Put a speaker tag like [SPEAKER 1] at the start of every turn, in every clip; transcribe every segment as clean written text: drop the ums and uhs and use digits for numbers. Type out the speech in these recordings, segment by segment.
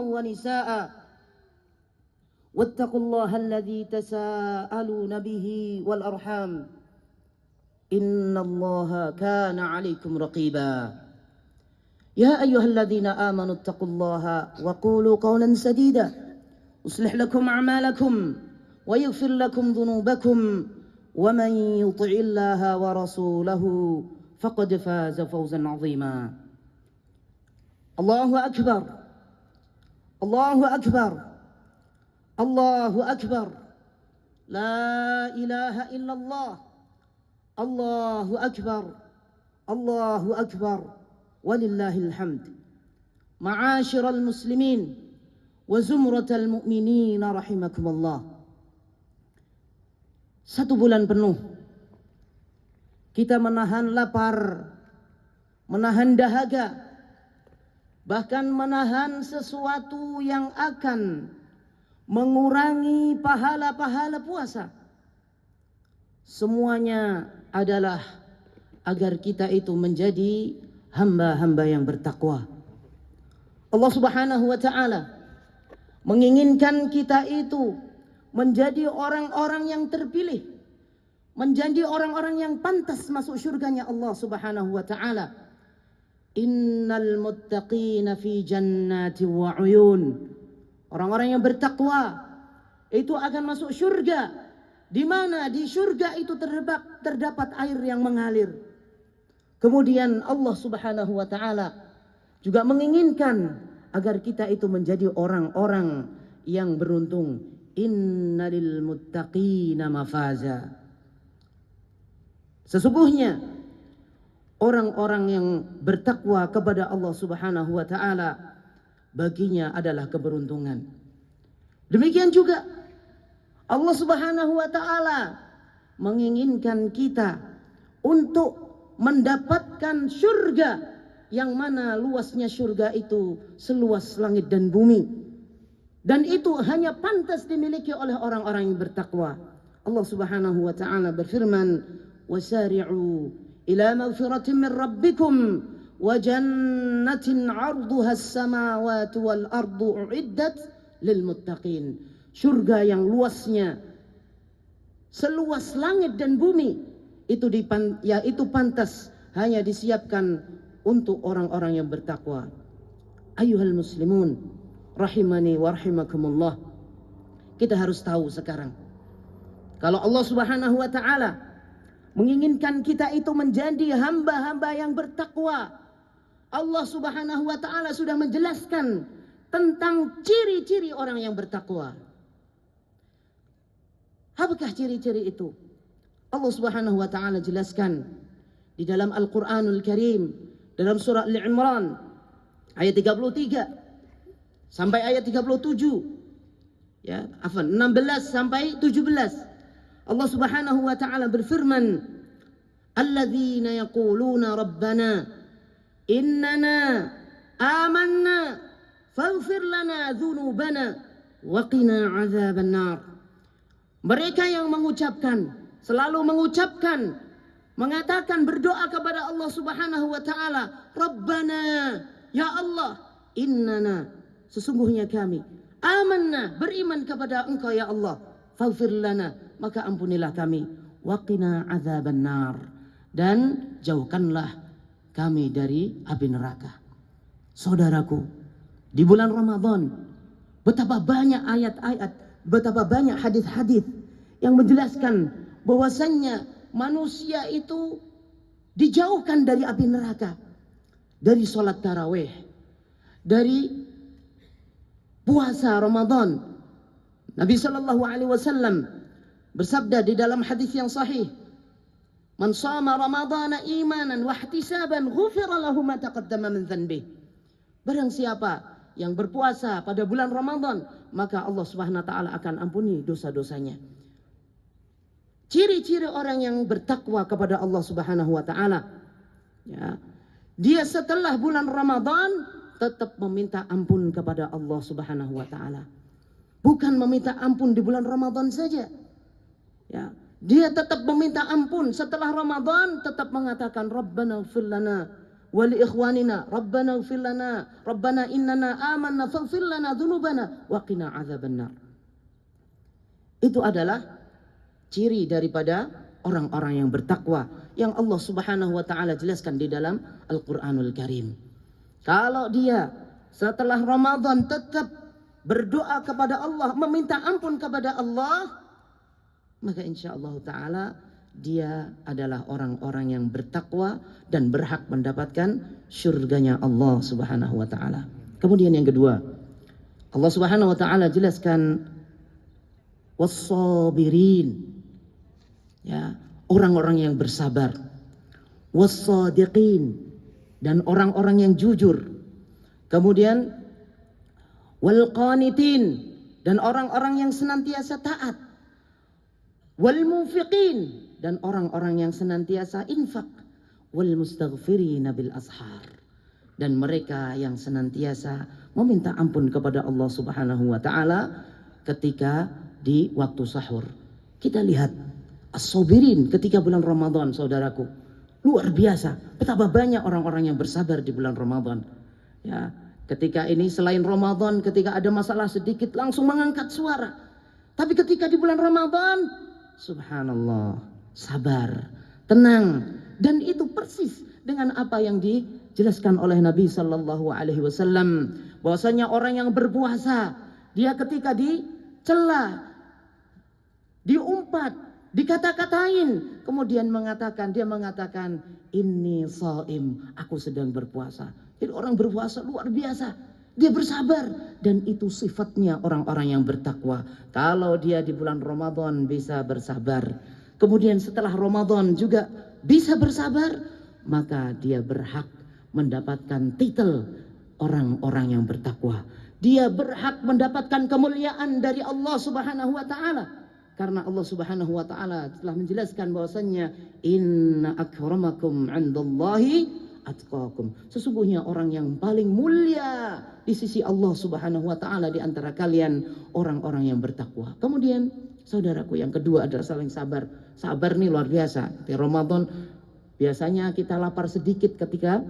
[SPEAKER 1] ونساء واتقوا الله الذي تساءلون به والأرحام إن الله كان عليكم رقيبا يا أيها الذين آمنوا اتقوا الله وقولوا قولا سديدا يصلح لكم أعمالكم ويغفر لكم ذنوبكم ومن يطع الله ورسوله فقد فاز فوزا عظيما الله أكبر الله أكبر الله أكبر لا إله إلا الله الله أكبر الله أكبر ولله الحمد معاشر المسلمين وزمرة المؤمنين رحمكم الله. 1 bulan penuh kita menahan lapar, menahan dahaga, bahkan menahan sesuatu yang akan mengurangi pahala-pahala puasa. Semuanya adalah agar kita itu menjadi hamba-hamba yang bertakwa. Allah Subhanahu wa ta'ala menginginkan kita itu menjadi orang-orang yang terpilih, menjadi orang-orang yang pantas masuk surganya Allah Subhanahu wa ta'ala. Innal muttaqina fi jannati wa uyun. Orang-orang yang bertakwa itu akan masuk surga, di mana di surga itu terdapat air yang mengalir. Kemudian Allah Subhanahu wa ta'ala juga menginginkan agar kita itu menjadi orang-orang yang beruntung. Innalil muttaqina mafaza. Sesungguhnya orang-orang yang bertakwa kepada Allah Subhanahu wa ta'ala baginya adalah keberuntungan. Demikian juga Allah Subhanahu wa ta'ala menginginkan kita untuk mendapatkan surga, yang mana luasnya surga itu seluas langit dan bumi. Dan itu hanya pantas dimiliki oleh orang-orang yang bertakwa. Allah Subhanahu wa ta'ala berfirman, "Wasari'u ila maghfiratin min rabbikum wa jannatin 'arduha as-samawati wal ardu u'iddat lil muttaqin." Surga yang luasnya seluas langit dan bumi itu pantas hanya disiapkan untuk orang-orang yang bertakwa. Ayuhal muslimun rahimani wa rahimakumullah. Kita harus tahu sekarang, kalau Allah Subhanahu wa ta'ala menginginkan kita itu menjadi hamba-hamba yang bertakwa, Allah Subhanahu wa ta'ala sudah menjelaskan tentang ciri-ciri orang yang bertakwa. Apakah ciri-ciri itu? Allah Subhanahu wa ta'ala jelaskan di dalam Al-Quranul Karim, dalam surah Al-Imran ayat 33 sampai ayat 37, ya, 16 sampai 17. Allah Subhanahu wa ta'ala berfirman, "Alladzina yaquluna rabbana innana amanna faghfir lana dzunubana wa qina 'adzaban nar." Mereka yang selalu mengucapkan, mengatakan, berdoa kepada Allah Subhanahu wa ta'ala, "Rabbana, ya Allah, innana, sesungguhnya kami, amanna, beriman kepada Engkau ya Allah, faghfir lana, maka ampunilah kami, waqina adzaban nar, dan jauhkanlah kami dari api neraka." Saudaraku, di bulan Ramadan betapa banyak ayat-ayat, betapa banyak hadis-hadis yang menjelaskan bahwasannya manusia itu dijauhkan dari api neraka, dari sholat tarawih, dari puasa Ramadan. Nabi sallallahu alaihi wasallam bersabda di dalam hadis yang sahih, "Man shama ramadhana imanan wa ihtisaban ghufira lahu ma taqaddama min dhanbi." Barang siapa yang berpuasa pada bulan Ramadan, maka Allah Subhanahu wa taala akan ampuni dosa-dosanya. Ciri-ciri orang yang bertakwa kepada Allah Subhanahu wa taala, ya, dia setelah bulan Ramadan tetap meminta ampun kepada Allah Subhanahu wa taala. Bukan meminta ampun di bulan Ramadan saja. Ya, dia tetap meminta ampun setelah Ramadan, tetap mengatakan Rabbana ighfir lana wa li ikhwanina rabbana ighfir lana rabbana innana amanna faghfir lana dzunubana wa qina adzabannar. Itu adalah ciri daripada orang-orang yang bertakwa yang Allah Subhanahu wa taala jelaskan di dalam Al-Qur'anul Karim. Kalau dia setelah Ramadan tetap berdoa kepada Allah, meminta ampun kepada Allah, maka insyaallah taala dia adalah orang-orang yang bertakwa dan berhak mendapatkan syurganya Allah Subhanahu wa taala. Kemudian yang kedua, Allah Subhanahu wa taala jelaskan was-sabirin, ya, orang-orang yang bersabar, was-sadiqin, dan orang-orang yang jujur. Kemudian wal qanitin, dan orang-orang yang senantiasa taat, wal munfiqin, dan orang-orang yang senantiasa infak, wal mustaghfirina bil ashar, dan mereka yang senantiasa meminta ampun kepada Allah Subhanahu wa taala ketika di waktu sahur. Kita lihat as-sabirin ketika bulan Ramadan, saudaraku, luar biasa. Betapa banyak orang-orang yang bersabar di bulan Ramadan. Ya, ketika ini selain Ramadan, ketika ada masalah sedikit langsung mengangkat suara. Tapi ketika di bulan Ramadan, subhanallah, sabar, tenang, dan itu persis dengan apa yang dijelaskan oleh Nabi Sallallahu Alaihi Wasallam, bahwasanya orang yang berpuasa, dia ketika dicela, diumpat, dikata-katain, kemudian dia mengatakan inni shaim, aku sedang berpuasa. Jadi orang berpuasa luar biasa, dia bersabar, dan itu sifatnya orang-orang yang bertakwa. Kalau dia di bulan Ramadan bisa bersabar, kemudian setelah Ramadan juga bisa bersabar, maka dia berhak mendapatkan titel orang-orang yang bertakwa. Dia berhak mendapatkan kemuliaan dari Allah Subhanahu wa taala. Karena Allah Subhanahu wa taala telah menjelaskan bahwasannya inna akramakum 'indallahi atqakum. Sesungguhnya orang yang paling mulia di sisi Allah Subhanahu wa taala di antara kalian orang-orang yang bertakwa. Kemudian saudaraku, yang kedua adalah saling sabar. Sabar nih luar biasa. Di Ramadan biasanya kita lapar sedikit ketika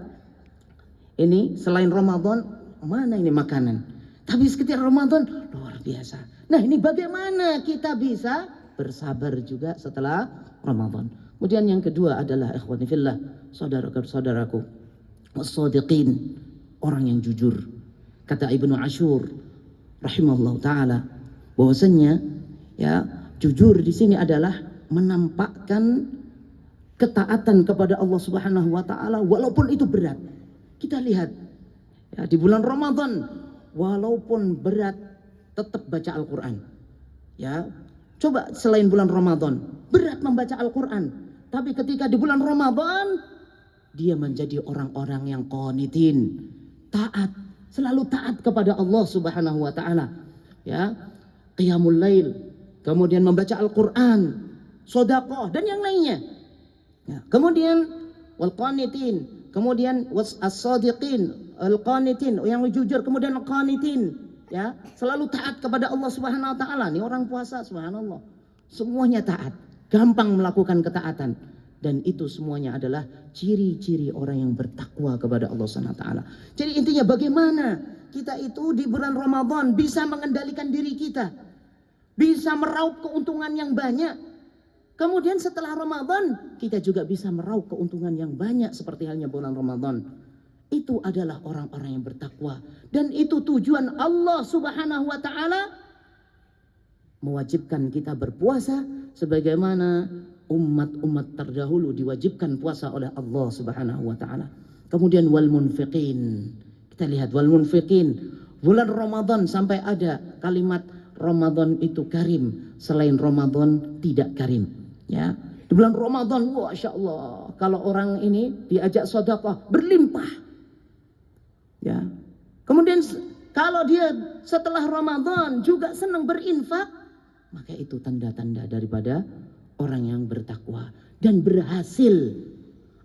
[SPEAKER 1] ini selain Ramadan, mana ini makanan. Tapi ketika Ramadan luar biasa. Nah, ini bagaimana kita bisa bersabar juga setelah Ramadan. Kemudian yang kedua adalah ikhwani fillah, saudaraku, was-shadiqin, orang yang jujur. Kata Ibnu Ashur rahimahullah taala bahwasanya ya, jujur di sini adalah menampakkan ketaatan kepada Allah Subhanahu wa taala walaupun itu berat. Kita lihat ya, di bulan Ramadan walaupun berat tetap baca Al-Qur'an. Ya, coba selain bulan Ramadan berat membaca Al-Qur'an, tapi ketika di bulan Ramadan dia menjadi orang-orang yang qanitin, taat, selalu taat kepada Allah Subhanahu wa taala. Ya, qiyamul lail, kemudian membaca Al-Qur'an, sedekah dan yang lainnya. Ya, kemudian wal qanitin, kemudian as-sadiqin, al-qanitin, yang jujur, kemudian al-qanitin, ya, selalu taat kepada Allah Subhanahu wa taala. Ini orang puasa, subhanallah, semuanya taat, gampang melakukan ketaatan, dan itu semuanya adalah ciri-ciri orang yang bertakwa kepada Allah Subhanahu wa taala. Jadi intinya bagaimana kita itu di bulan Ramadan bisa mengendalikan diri kita, bisa meraup keuntungan yang banyak. Kemudian setelah Ramadan kita juga bisa meraup keuntungan yang banyak seperti halnya bulan Ramadan. Itu adalah orang-orang yang bertakwa, dan itu tujuan Allah Subhanahu wa taala mewajibkan kita berpuasa sebagaimana umat-umat terdahulu diwajibkan puasa oleh Allah Subhanahu wa taala. Kemudian wal munfiqin. Kita lihat wal munfiqin. Bulan Ramadan sampai ada kalimat Ramadan itu karim, selain Ramadan tidak karim. Ya, di bulan Ramadan, masya Allah, kalau orang ini diajak sedekah berlimpah. Ya, kemudian kalau dia setelah Ramadan juga senang berinfak, maka itu tanda-tanda daripada orang yang bertakwa dan berhasil.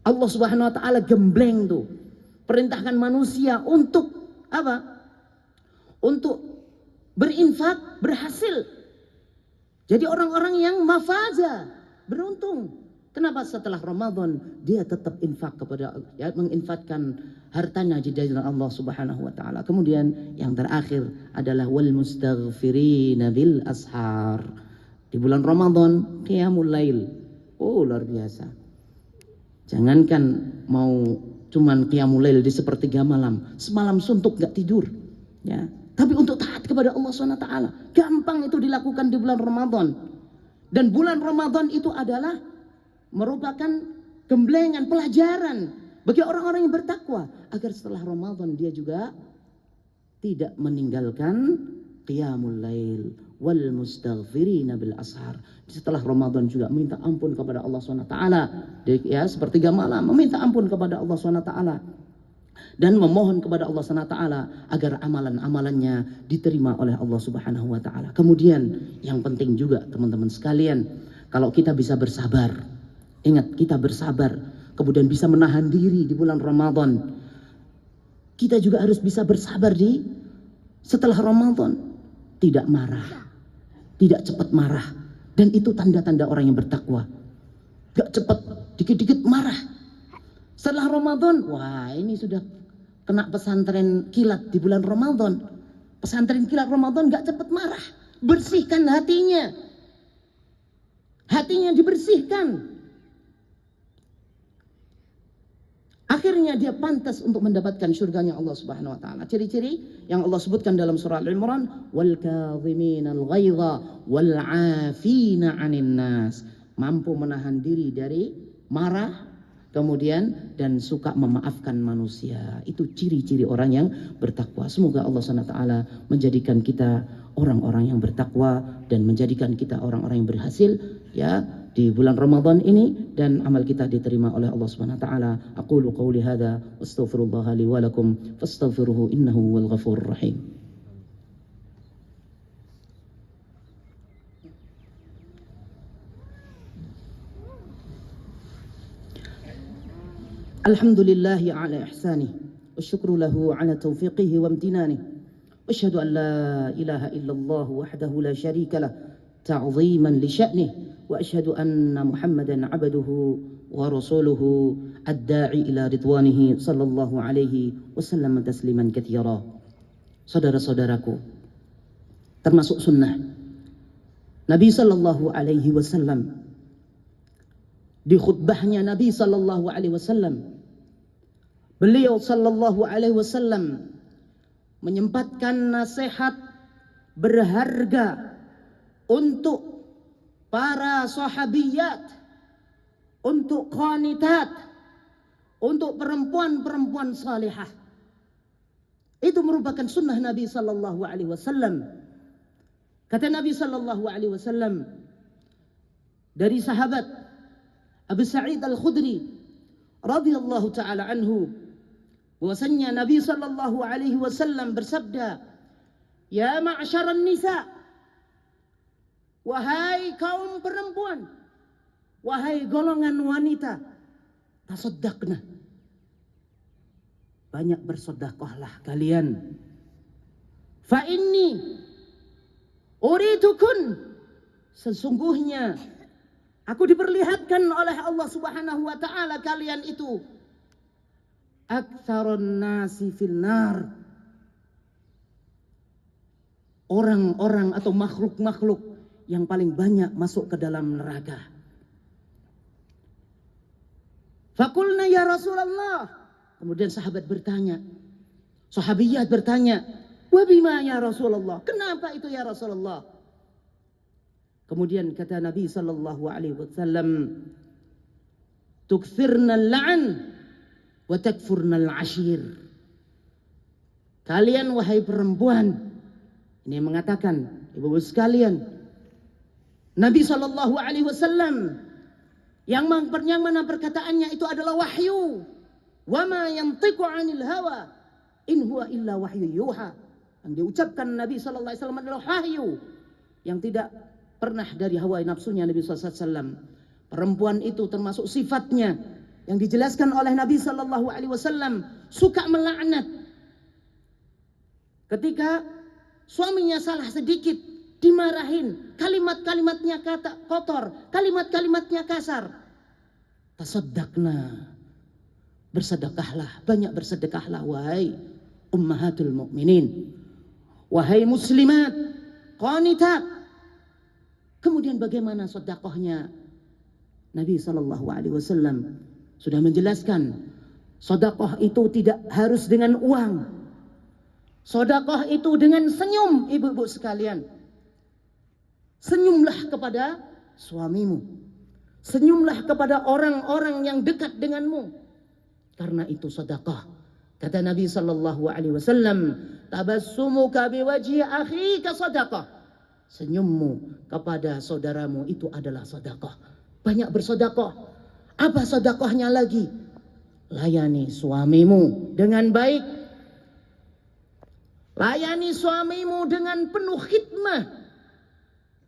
[SPEAKER 1] Allah Subhanahu wa taala gembleng tuh, perintahkan manusia untuk apa? Untuk berinfak, berhasil. Jadi orang-orang yang mafaza, beruntung. Kenapa setelah Ramadan dia tetap infak kepada ya, menginfakkan hartanya di jalan Allah Subhanahu wa taala. Kemudian yang terakhir adalah wal mustaghfirina bil ashar. Di bulan Ramadan qiyamul lail. Oh, luar biasa. Jangankan mau cuman qiyamul lail di sepertiga malam, semalam suntuk gak tidur, ya. Tapi untuk taat kepada Allah Subhanahu wa taala, gampang itu dilakukan di bulan Ramadan. Dan bulan Ramadan itu adalah merupakan gemblengan pelajaran bagi orang-orang yang bertakwa agar setelah Ramadan dia juga tidak meninggalkan qiyamul lail wal mustaghfirina bil ashar. Setelah Ramadan juga minta ampun kepada Allah Subhanahu wa taala, ya sepertiga malam meminta ampun kepada Allah Subhanahu wa taala dan memohon kepada Allah Subhanahu wa taala agar amalan-amalannya diterima oleh Allah Subhanahu wa taala. Kemudian yang penting juga teman-teman sekalian, kalau kita bisa bersabar, ingat kita bersabar, kemudian bisa menahan diri di bulan Ramadan, kita juga harus bisa bersabar di setelah Ramadan, tidak marah, tidak cepat marah, dan itu tanda-tanda orang yang bertakwa. Gak cepat, dikit-dikit marah. Setelah Ramadan, wah ini sudah kena pesantren kilat di bulan Ramadan. Pesantren kilat Ramadan gak cepat marah, bersihkan hatinya, hatinya dibersihkan. Akhirnya dia pantas untuk mendapatkan surganya Allah Subhanahu wa taala. Ciri-ciri yang Allah sebutkan dalam surah Al-Imran, wal kadhiminal ghaidha wal 'afina 'anil nas. Mampu menahan diri dari marah, kemudian dan suka memaafkan manusia. Itu ciri-ciri orang yang bertakwa. Semoga Allah Subhanahu wa taala menjadikan kita orang-orang yang bertakwa dan menjadikan kita orang-orang yang berhasil ya di bulan Ramadan ini, dan amal kita diterima oleh Allah Subhanahu wa taala. Aqulu qouli hadza wastaghfirullah li wa lakum fastaghfiruhu innahu wal ghafurur rahim. Alhamdulillahi ala ihsanih wa syukru lahu ala taufiqihi wa amtinanih. Wa asyhadu an la ilaha illallah wahdahu la syarika lah ta'ziman li sya'nih. وأشهد أن محمدا عبده ورسوله الداعي إلى رضوانه صلى الله عليه وسلم تسليما كثيرا. Saudara-saudaraku, termasuk sunnah Nabi sallallahu alaihi wasallam, di khutbahnya Nabi sallallahu alaihi wasallam, beliau sallallahu alaihi wasallam menyempatkan nasihat berharga untuk para sahabiyat, untuk qanitat, untuk perempuan-perempuan salihah. Itu merupakan sunnah Nabi sallallahu alaihi wasallam. Kata Nabi sallallahu alaihi wasallam dari sahabat Abu Sa'id Al-Khudri radhiyallahu taala anhu, bahwasanya Nabi sallallahu alaihi wasallam bersabda, "Ya ma'syaran nisa, wahai kaum perempuan, wahai golongan wanita, tasaddaqna, banyak bersedekahlah kalian. Fa inni uritukun, sesungguhnya aku diperlihatkan oleh Allah Subhanahu wa taala kalian itu aktsarun nasi fil nar, orang-orang atau makhluk-makhluk yang paling banyak masuk ke dalam neraka." Fakulna ya Rasulullah, kemudian sahabat bertanya, sahabiyat bertanya, wa bima ya Rasulullah, kenapa itu ya Rasulullah? Kemudian kata Nabi sallallahu alaihi wasallam, tukthirna al-la'n wa takfurna al-ashir. Kalian wahai perempuan, ini mengatakan ibu-ibu sekalian, Nabi sallallahu alaihi wasallam yang mana perkataannya itu adalah wahyu. Wa ma yantiqu 'anil hawa in huwa illa wahyu yuha. Yang diucapkan Nabi sallallahu alaihi wasallam adalah wahyu yang tidak pernah dari hawa nafsunya Nabi sallallahu alaihi wasallam. Perempuan itu termasuk sifatnya yang dijelaskan oleh Nabi sallallahu alaihi wasallam, suka melaknat. Ketika suaminya salah sedikit, dimarahin, kalimat-kalimatnya kata kotor, kalimat-kalimatnya kasar. tasaddaqna, bersedekahlah, banyak bersedekahlah wahai ummahatul mukminin, wahai muslimat qanitat. Kemudian bagaimana sedekahnya? Nabi SAW sudah menjelaskan, sedekah itu tidak harus dengan uang. Sedekah itu dengan senyum, ibu-ibu sekalian. Senyumlah kepada suamimu. Senyumlah kepada orang-orang yang dekat denganmu. Karena itu sedekah. Kata Nabi SAW, tabassumuka biwajhi akhika sedekah. Senyummu kepada saudaramu itu adalah sedekah. Banyak bersedekah. Apa sedekahnya lagi? Layani suamimu dengan baik. Layani suamimu dengan penuh khidmah.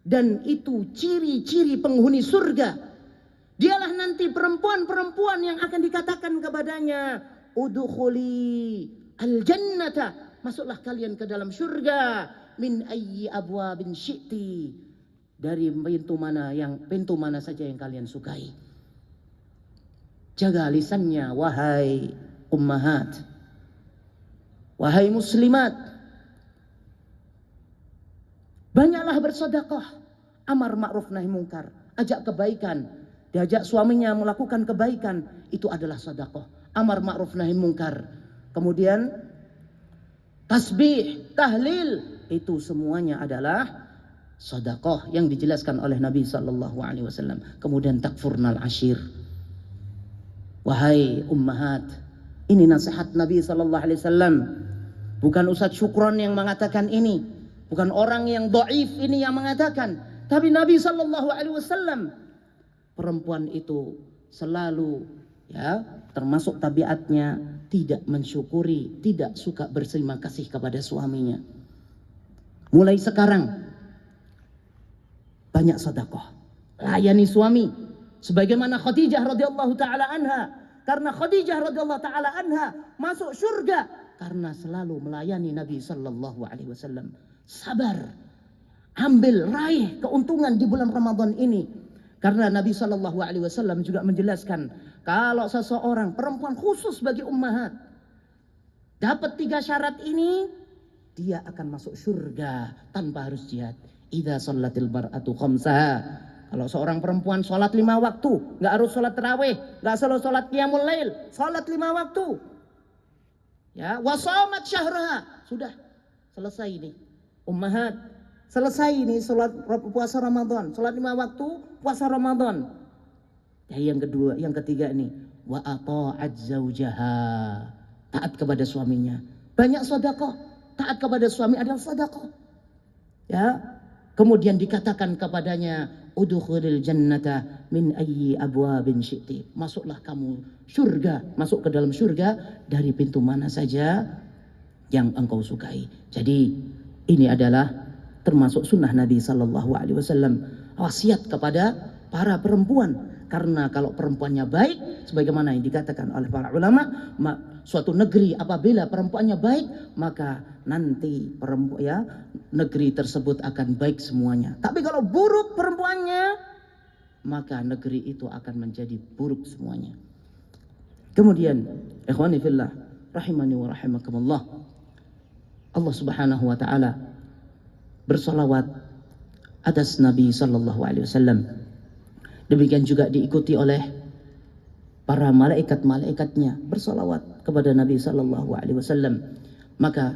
[SPEAKER 1] Dan itu ciri-ciri penghuni surga. Dialah nanti perempuan-perempuan yang akan dikatakan kepadanya, udkhuli al-jannata, masuklah kalian ke dalam surga, min ayyi abwabin syi'ti, dari pintu mana saja yang kalian sukai. Jaga lisannya wahai ummahat, wahai muslimat. Banyaklah bersedekah, amar ma'ruf nahi mungkar, ajak kebaikan, diajak suaminya melakukan kebaikan, itu adalah sedekah. Amar ma'ruf nahi mungkar. Kemudian tasbih, tahlil, itu semuanya adalah sedekah yang dijelaskan oleh Nabi SAW. Kemudian takfurnal ashir. Wahai ummahat, ini nasihat Nabi SAW. Bukan Ustaz Syukron yang mengatakan ini. Bukan orang yang dhaif ini yang mengatakan, tapi Nabi SAW. Perempuan itu selalu, ya, termasuk tabiatnya tidak mensyukuri, tidak suka berterima kasih kepada suaminya. Mulai sekarang banyak sedekah, layani suami sebagaimana Khadijah radhiyallahu taala anha. Karena Khadijah radhiyallahu taala anha masuk surga karena selalu melayani Nabi SAW. Sabar, ambil, raih keuntungan di bulan Ramadan ini. Karena Nabi SAW juga menjelaskan, kalau seseorang, perempuan khusus bagi ummahat, dapat 3 syarat ini, dia akan masuk surga tanpa harus jihad. Idza shallatil mar'atu khamsaha. Kalau seorang perempuan sholat 5 waktu, nggak harus sholat tarawih, nggak harus sholat qiyamul lail, sholat 5 waktu. Ya, wasamat syahraha, sudah selesai ini. Ummahat, selesai ini sholat puasa Ramadan, sholat 5 waktu, puasa Ramadan. Yang kedua, yang ketiga ini, wa ata'at zaujaha, taat kepada suaminya. Banyak sedekah, taat kepada suami adalah sedekah. Ya, kemudian dikatakan kepadanya, udkhulil jannata min ayyi abwabin syi'ti. Masuklah kamu surga, masuk ke dalam surga dari pintu mana saja yang engkau sukai. Jadi ini adalah termasuk sunnah Nabi SAW, wasiat kepada para perempuan. Karena kalau perempuannya baik, sebagaimana yang dikatakan oleh para ulama, suatu negeri apabila perempuannya baik, maka nanti negeri tersebut akan baik semuanya. Tapi kalau buruk perempuannya, maka negeri itu akan menjadi buruk semuanya. Kemudian, ikhwani fillah, rahimani wa rahimakumullah, Allah Subhanahu wa taala bersalawat atas Nabi SAW. Demikian juga diikuti oleh para malaikat-malaikatnya bersalawat kepada Nabi SAW. Maka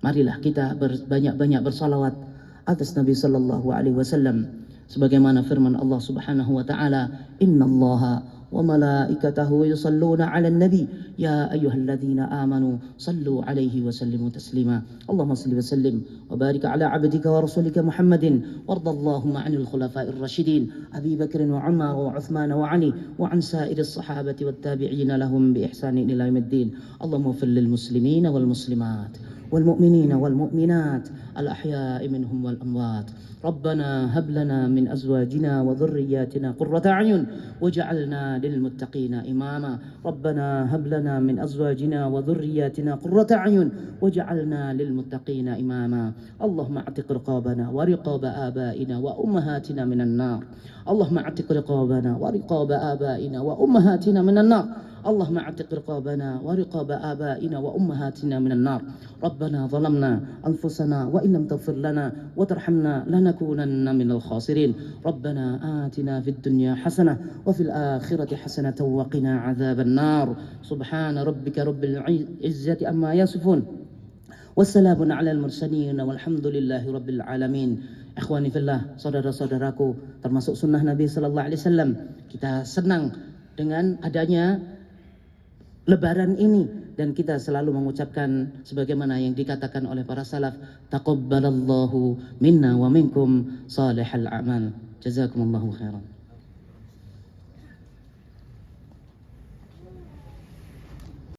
[SPEAKER 1] marilah kita banyak-banyak bersalawat atas Nabi SAW. Sebagaimana firman Allah Subhanahu wa taala, innallaha wa malaikatahu yusalluna 'alan nabi ya ayyuhalladzina amanu sallu 'alaihi wa sallimu taslima. Allahumma shalli wa sallim wa barik 'ala 'abdika wa rasulika Muhammadin wardallahumma 'anil khulafa'ir rasyidin Abi Bakr wa Umar wa Uthman wa Ali wa 'an sa'iris sahabati wat tabi'in lahum bi ihsanin ila yaumiddin. Allahumma ighfir lil muslimina wal muslimat والمؤمنين والمؤمنات الأحياء منهم والأموات. ربنا هب لنا من أزواجنا وذرياتنا قرة أعين واجعلنا للمتقين إماما. ربنا هب لنا من أزواجنا وذرياتنا قرة أعين واجعلنا للمتقين إماما. اللهم اعتق رقابنا ورقاب آبائنا وأمهاتنا من النار. اللهم اعتق رقابنا ورقاب آبائنا وأمهاتنا من النار. اللهم اعتق رقابنا ورقاب آبائنا وأمهاتنا من النار. ربنا ظلمنا أنفسنا وإن لم تغفر لنا وترحمنا لنكونن من الخاسرين. ربنا آتنا في الدنيا حسنة وفي الآخرة حسنة وقنا عذاب النار. سبحان ربك رب العزة أما يصفون والسلام على المرسلين والحمد لله رب العالمين. Ikhwani fillah, saudara-saudaraku, termasuk sunnah Nabi Sallallahu Alaihi Wasallam, kita senang dengan adanya Lebaran ini dan kita selalu mengucapkan sebagaimana yang dikatakan oleh para salaf, taqabbalallahu minna wa minkum salihal a'mal. Jazakumullahu khairan.